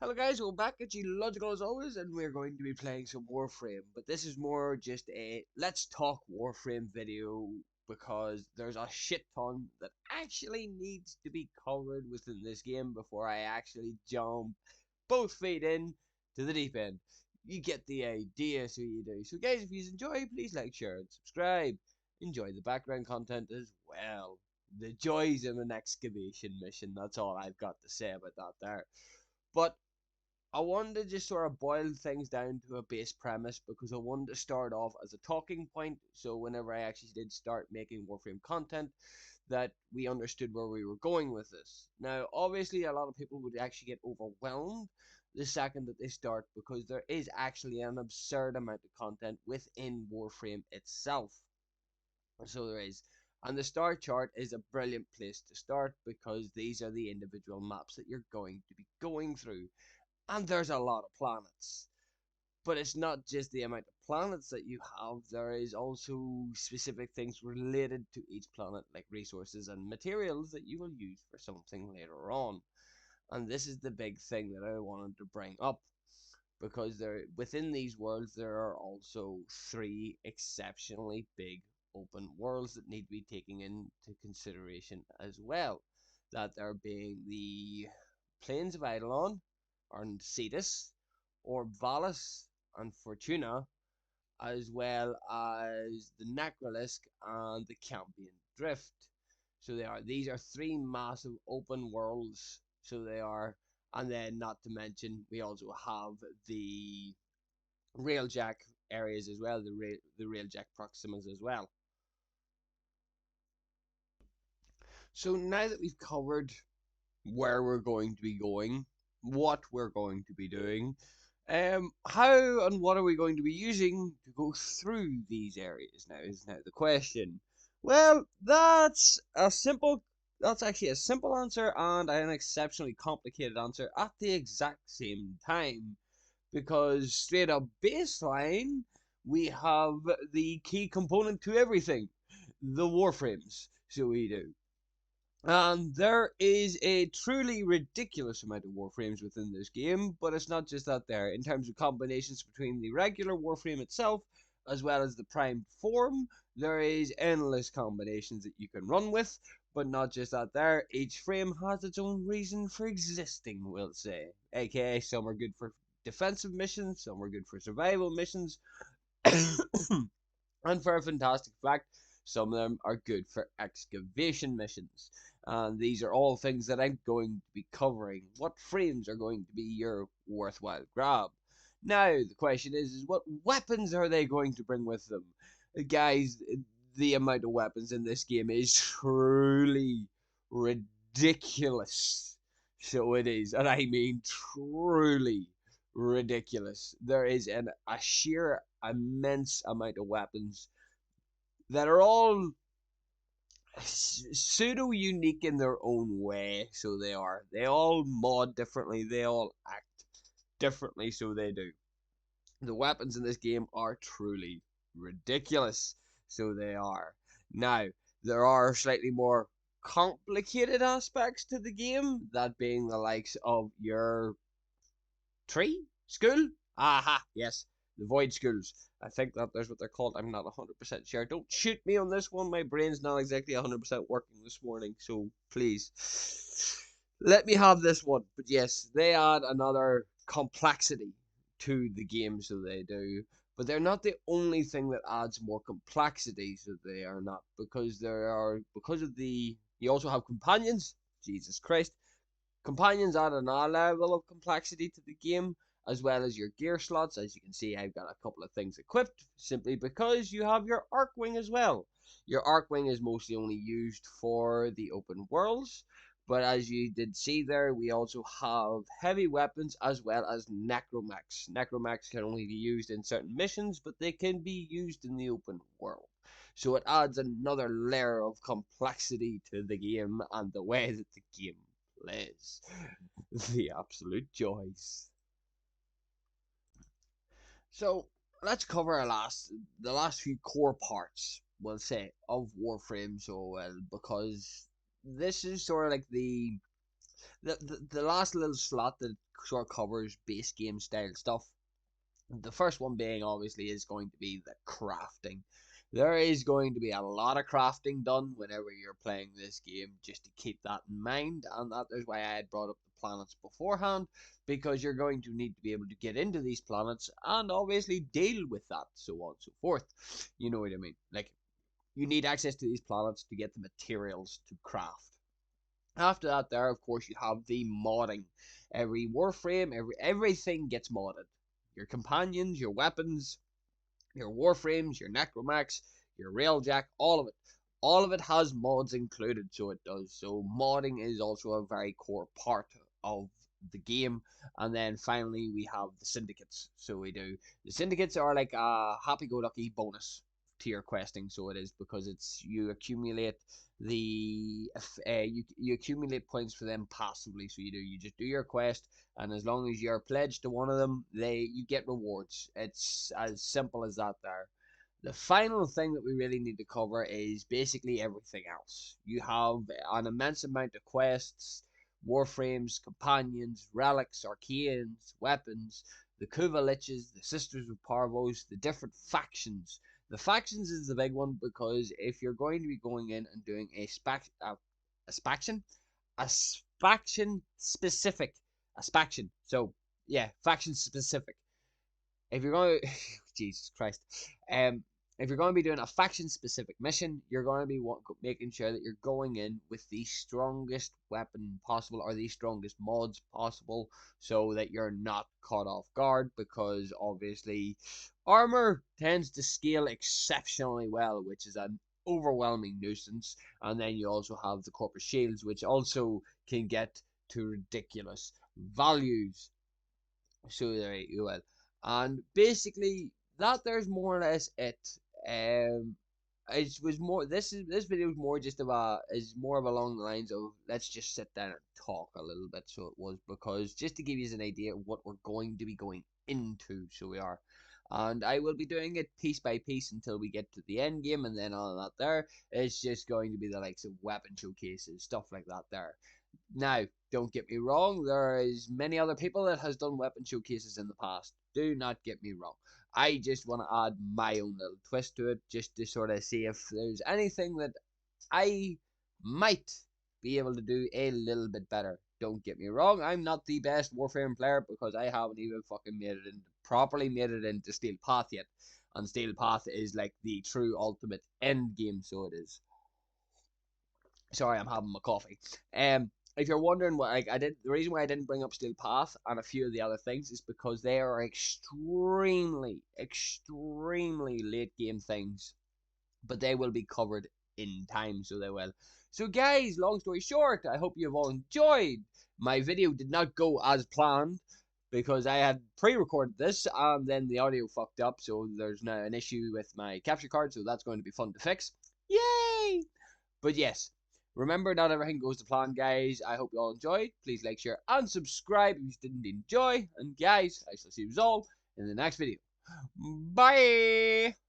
Hello guys, we're back at Logical as always, and we're going to be playing some Warframe. But this is more just a let's talk Warframe video because there's a shit ton that actually needs to be covered within this game before I actually jump both feet in to the deep end. You get the idea, so you do. So guys, if you enjoy, please like, share, and subscribe. Enjoy the background content as well. The joys of an excavation mission. That's all I've got to say about that there. But I wanted to just sort of boil things down to a base premise because I wanted to start off as a talking point. So whenever I actually did start making Warframe content, that we understood where we were going with this. Now, obviously, a lot of people would actually get overwhelmed the second that they start because there is actually an absurd amount of content within Warframe itself. So there is. And the star chart is a brilliant place to start because these are the individual maps that you're going to be going through. And there's a lot of planets. But it's not just the amount of planets that you have, there is also specific things related to each planet, like resources and materials that you will use for something later on. And this is the big thing that I wanted to bring up. Because within these worlds there are also three exceptionally big open worlds that need to be taken into consideration as well. That there being the Plains of Eidolon, and Cetus, or Valus and Fortuna, as well as the Necrolisk and the Cambion Drift. So these are three massive open worlds. So they are, and then not to mention we also have the Railjack areas as well, the Railjack Proximas as well. So now that we've covered where we're going to be going, what we're going to be doing, how and what are we going to be using to go through these areas now is now the question. Well, that's actually a simple answer and an exceptionally complicated answer at the exact same time. Because straight up baseline, we have the key component to everything, the warframes. So we do. And there is a truly ridiculous amount of Warframes within this game, but it's not just that there. In terms of combinations between the regular Warframe itself, as well as the Prime form, there is endless combinations that you can run with, but not just that there. Each frame has its own reason for existing, we'll say. AKA, some are good for defensive missions, some are good for survival missions, and for a fantastic fact, some of them are good for excavation missions. And these are all things that I'm going to be covering. What frames are going to be your worthwhile grab? Now, the question is what weapons are they going to bring with them? Guys, the amount of weapons in this game is truly ridiculous. So it is, and I mean truly ridiculous. There is a sheer immense amount of weapons that are all pseudo unique in their own way. So they are. They all mod differently. They all act differently. So they do. The weapons in this game are truly ridiculous. So they are. Now, there are slightly more complicated aspects to the game, that being the likes of your tree school. Aha, yes, the void schools. I think that's what they're called. I'm not 100% sure. Don't shoot me on this one. My brain's not exactly 100% working this morning, so please let me have this one. But yes, they add another complexity to the game, so they do. But they're not the only thing that adds more complexity, so they are not, because of the you also have companions. Jesus Christ. Companions add another level of complexity to the game, as well as your gear slots. As you can see, I've got a couple of things equipped, simply because you have your Archwing as well. Your Archwing is mostly only used for the open worlds, but as you did see there, we also have heavy weapons as well as Necromechs. Necromechs can only be used in certain missions, but they can be used in the open world. So it adds another layer of complexity to the game and the way that the game plays. The absolute joys. So let's cover the last few core parts, we'll say, of Warframe. So well, because this is sort of like the last little slot that sort of covers base game style stuff. The first one being obviously is going to be the crafting. There is going to be a lot of crafting done whenever you're playing this game, just to keep that in mind, and that is why I had brought up the planets beforehand, because you're going to need to be able to get into these planets and obviously deal with that, so on and so forth. You know what I mean? Like, you need access to these planets to get the materials to craft. After that, there of course you have the modding. Every warframe, everything gets modded. Your companions, your weapons, your warframes, your necromax, your railjack, all of it. All of it has mods included, so it does. So modding is also a very core part of the game. And then finally we have the syndicates. So we do the syndicates are like a happy-go-lucky bonus to your questing. So it is, because it's you accumulate you accumulate points for them passively. So you just do your quest, and as long as you're pledged to one of them, you get rewards. It's as simple as that there. The final thing that we really need to cover is basically everything else. You have an immense amount of quests, warframes, companions, relics, arcanes, weapons, the Kuva Liches, the Sisters of Parvos, the different factions. The factions is the big one, because if you're going to be going in and doing a faction specific, so yeah, faction specific. If you're going to, Jesus Christ, um, if you're going to be doing a faction specific mission, you're going to be making sure that you're going in with the strongest weapon possible, or the strongest mods possible, so that you're not caught off guard, because obviously armor tends to scale exceptionally well, which is an overwhelming nuisance. And then you also have the corpus shields, which also can get to ridiculous values. So there you go. And basically that there's more or less it. Um, it was more. This video is more just about is more of along the lines of let's just sit down and talk a little bit. So it was, because just to give you an idea of what we're going to be going into. So we are. And I will be doing it piece by piece until we get to the end game, and then all that there is just going to be the likes of weapon showcases, stuff like that there. Now, don't get me wrong, there is many other people that has done weapon showcases in the past. Do not get me wrong. I just want to add my own little twist to it, just to sort of see if there's anything that I might be able to do a little bit better. Don't get me wrong, I'm not the best Warframe player, because I haven't even fucking properly made it into Steel Path yet. And Steel Path is like the true ultimate end game, so it is. Sorry, I'm having my coffee. If you're wondering what the reason why I didn't bring up Steel Path and a few of the other things is because they are extremely, extremely late game things, but they will be covered in time, so they will. So guys, long story short, I hope you've all enjoyed. My video did not go as planned, because I had pre-recorded this and then the audio fucked up, so there's now an issue with my capture card, so that's going to be fun to fix. Yay! But yes, remember, not everything goes to plan, guys. I hope you all enjoyed. Please like, share, and subscribe if you didn't enjoy. And guys, I shall see you all in the next video. Bye!